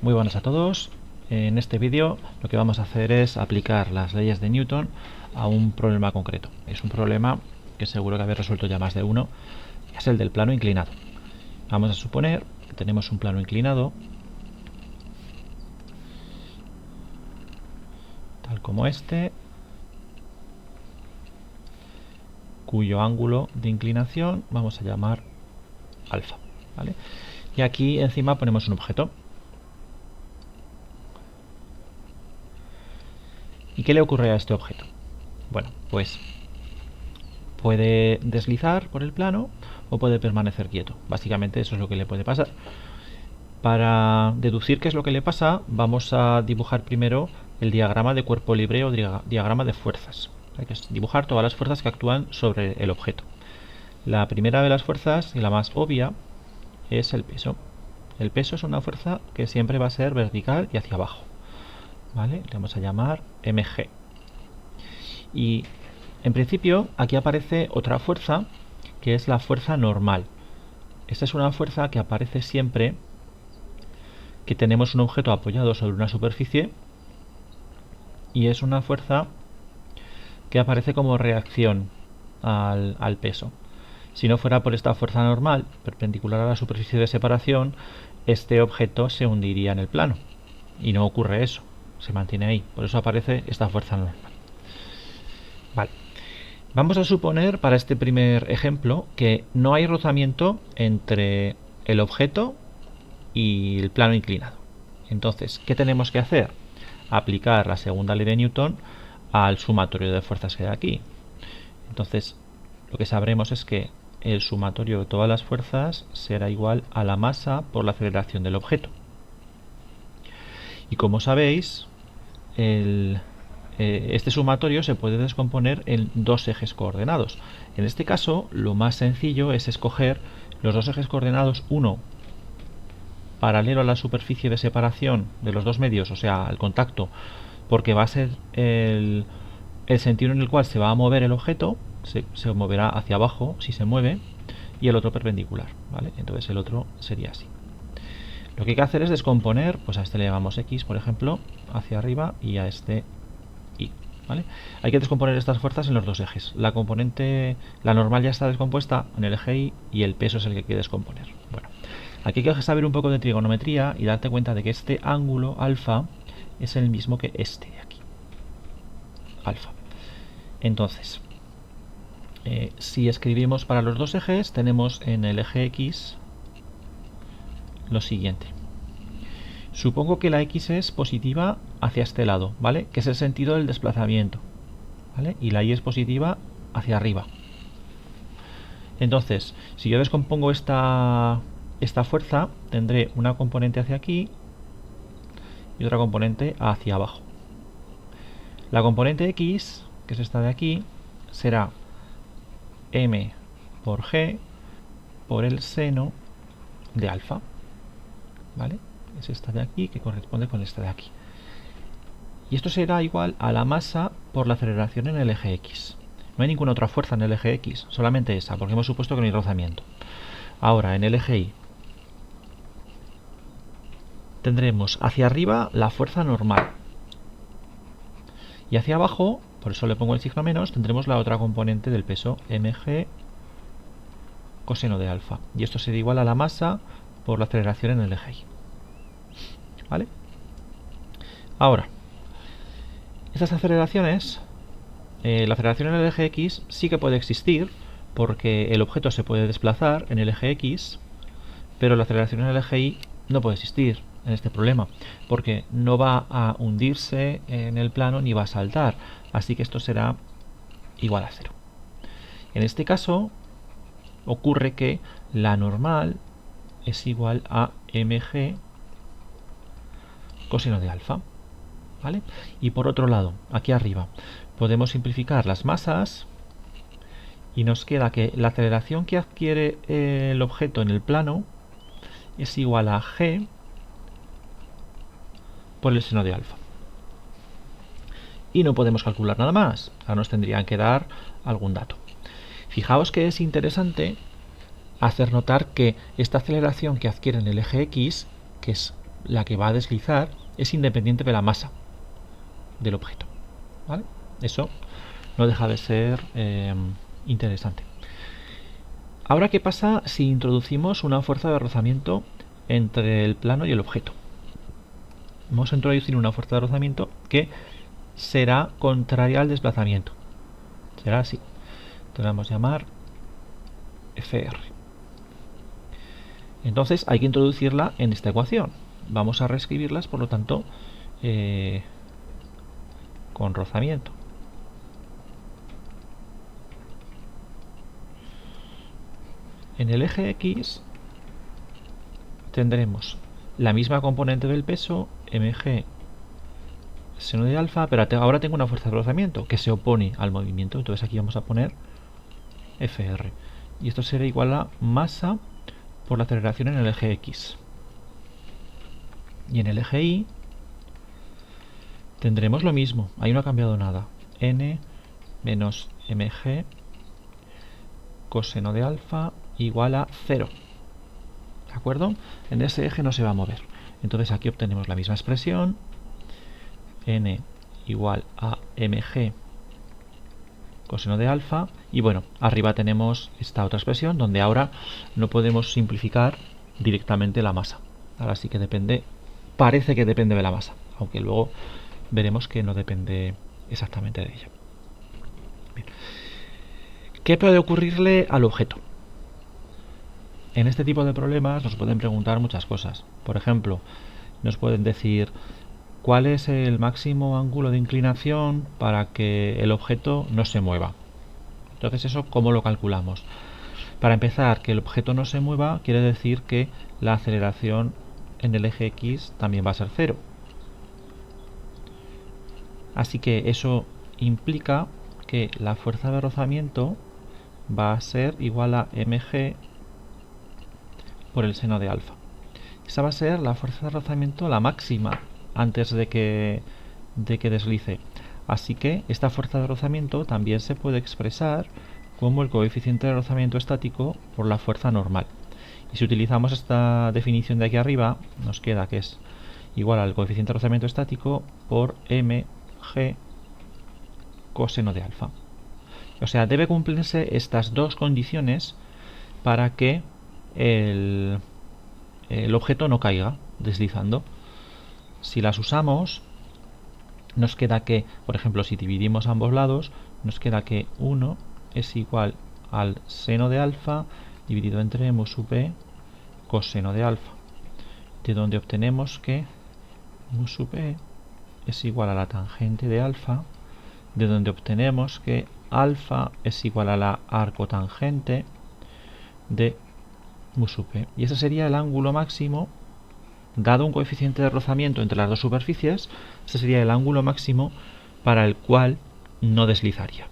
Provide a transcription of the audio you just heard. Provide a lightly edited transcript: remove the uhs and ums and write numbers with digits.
Muy buenas a todos. En este vídeo lo que vamos a hacer es aplicar las leyes de Newton a un problema concreto. Es un problema que seguro que habéis resuelto ya más de uno, es el del plano inclinado. Vamos a suponer que tenemos un plano inclinado, tal como este, cuyo ángulo de inclinación vamos a llamar alfa, ¿vale? Y aquí encima ponemos un objeto. ¿Y qué le ocurre a este objeto? Bueno, pues puede deslizar por el plano o puede permanecer quieto. Básicamente eso es lo que le puede pasar. Para deducir qué es lo que le pasa, vamos a dibujar primero el diagrama de cuerpo libre o diagrama de fuerzas. Hay que dibujar todas las fuerzas que actúan sobre el objeto. La primera de las fuerzas, y la más obvia, es el peso. El peso es una fuerza que siempre va a ser vertical y hacia abajo, ¿vale? Le vamos a llamar mg. Y en principio aquí aparece otra fuerza, que es la fuerza normal. Esta es una fuerza que aparece siempre que tenemos un objeto apoyado sobre una superficie, y es una fuerza que aparece como reacción al peso. Si no fuera por esta fuerza normal perpendicular a la superficie de separación, este objeto se hundiría en el plano, y no ocurre eso, se mantiene ahí. Por eso aparece esta fuerza normal. Vale. Vamos a suponer para este primer ejemplo que no hay rozamiento entre el objeto y el plano inclinado. Entonces, ¿qué tenemos que hacer? Aplicar la segunda ley de Newton al sumatorio de fuerzas que hay aquí. Entonces, lo que sabremos es que el sumatorio de todas las fuerzas será igual a la masa por la aceleración del objeto. Y como sabéis, este sumatorio se puede descomponer en dos ejes coordenados. En este caso, lo más sencillo es escoger los dos ejes coordenados, uno paralelo a la superficie de separación de los dos medios, o sea, al contacto, porque va a ser el sentido en el cual se va a mover el objeto, se moverá hacia abajo si se mueve, y el otro perpendicular, ¿vale? Entonces el otro sería así. Lo que hay que hacer es descomponer, pues a este le llamamos X, por ejemplo, hacia arriba, y a este Y, ¿vale? Hay que descomponer estas fuerzas en los dos ejes. La normal ya está descompuesta en el eje Y, y el peso es el que hay que descomponer. Bueno, aquí hay que saber un poco de trigonometría y darte cuenta de que este ángulo alfa es el mismo que este de aquí, alfa. Entonces, si escribimos para los dos ejes, tenemos en el eje X lo siguiente. Supongo que la X es positiva hacia este lado, ¿vale? Que es el sentido del desplazamiento, ¿vale? Y la Y es positiva hacia arriba. Entonces, si yo descompongo esta fuerza, tendré una componente hacia aquí y otra componente hacia abajo. La componente X, que es esta de aquí, será m por g por el seno de alfa, ¿vale? Es esta de aquí que corresponde con esta de aquí. Y esto será igual a la masa por la aceleración en el eje X. No hay ninguna otra fuerza en el eje X, solamente esa, porque hemos supuesto que no hay rozamiento. Ahora, en el eje Y tendremos hacia arriba la fuerza normal. Y hacia abajo, por eso le pongo el signo menos, tendremos la otra componente del peso, mg coseno de alfa. Y esto será igual a la masa por la aceleración en el eje Y. ¿Vale? Ahora, estas aceleraciones, la aceleración en el eje X sí que puede existir, porque el objeto se puede desplazar en el eje X, pero la aceleración en el eje Y no puede existir en este problema, porque no va a hundirse en el plano ni va a saltar, así que esto será igual a 0. En este caso, ocurre que la normal es igual a mg coseno de alfa, ¿vale? Y por otro lado, aquí arriba, podemos simplificar las masas y nos queda que la aceleración que adquiere el objeto en el plano es igual a g por el seno de alfa. Y no podemos calcular nada más, ahora nos tendrían que dar algún dato. Fijaos que es interesante hacer notar que esta aceleración que adquiere en el eje X, que es la que va a deslizar es independiente de la masa del objeto, ¿vale? Eso no deja de ser interesante. Ahora, ¿qué pasa si introducimos una fuerza de rozamiento entre el plano y el objeto? Vamos a introducir una fuerza de rozamiento que será contraria al desplazamiento. Será así. Entonces vamos a llamar FR. Entonces hay que introducirla en esta ecuación. Vamos a reescribirlas, por lo tanto, con rozamiento. En el eje X tendremos la misma componente del peso, mg seno de alfa, pero ahora tengo una fuerza de rozamiento que se opone al movimiento. Entonces aquí vamos a poner FR. Y esto será igual a masa por la aceleración en el eje X. Y en el eje Y tendremos lo mismo. Ahí no ha cambiado nada. N menos mg coseno de alfa igual a 0. ¿De acuerdo? En ese eje no se va a mover. Entonces aquí obtenemos la misma expresión. N igual a mg coseno de alfa. Y bueno, arriba tenemos esta otra expresión donde ahora no podemos simplificar directamente la masa. Ahora sí que depende, parece que depende de la masa, aunque luego veremos que no depende exactamente de ella. Bien. ¿Qué puede ocurrirle al objeto? En este tipo de problemas nos pueden preguntar muchas cosas. Por ejemplo, nos pueden decir cuál es el máximo ángulo de inclinación para que el objeto no se mueva. Entonces, ¿eso cómo lo calculamos? Para empezar, que el objeto no se mueva quiere decir que la aceleración en el eje X también va a ser 0. Así que eso implica que la fuerza de rozamiento va a ser igual a mg por el seno de alfa. Esa va a ser la fuerza de rozamiento, la máxima, antes de que deslice. Así que esta fuerza de rozamiento también se puede expresar como el coeficiente de rozamiento estático por la fuerza normal. Y si utilizamos esta definición de aquí arriba, nos queda que es igual al coeficiente de rozamiento estático por mg coseno de alfa. O sea, debe cumplirse estas dos condiciones para que el objeto no caiga deslizando. Si las usamos, nos queda que, por ejemplo, si dividimos ambos lados, nos queda que 1 es igual al seno de alfa dividido entre mu sub e coseno de alfa, de donde obtenemos que mu sub e es igual a la tangente de alfa, de donde obtenemos que alfa es igual a la arcotangente de mu sub e. Y ese sería el ángulo máximo, dado un coeficiente de rozamiento entre las dos superficies, ese sería el ángulo máximo para el cual no deslizaría.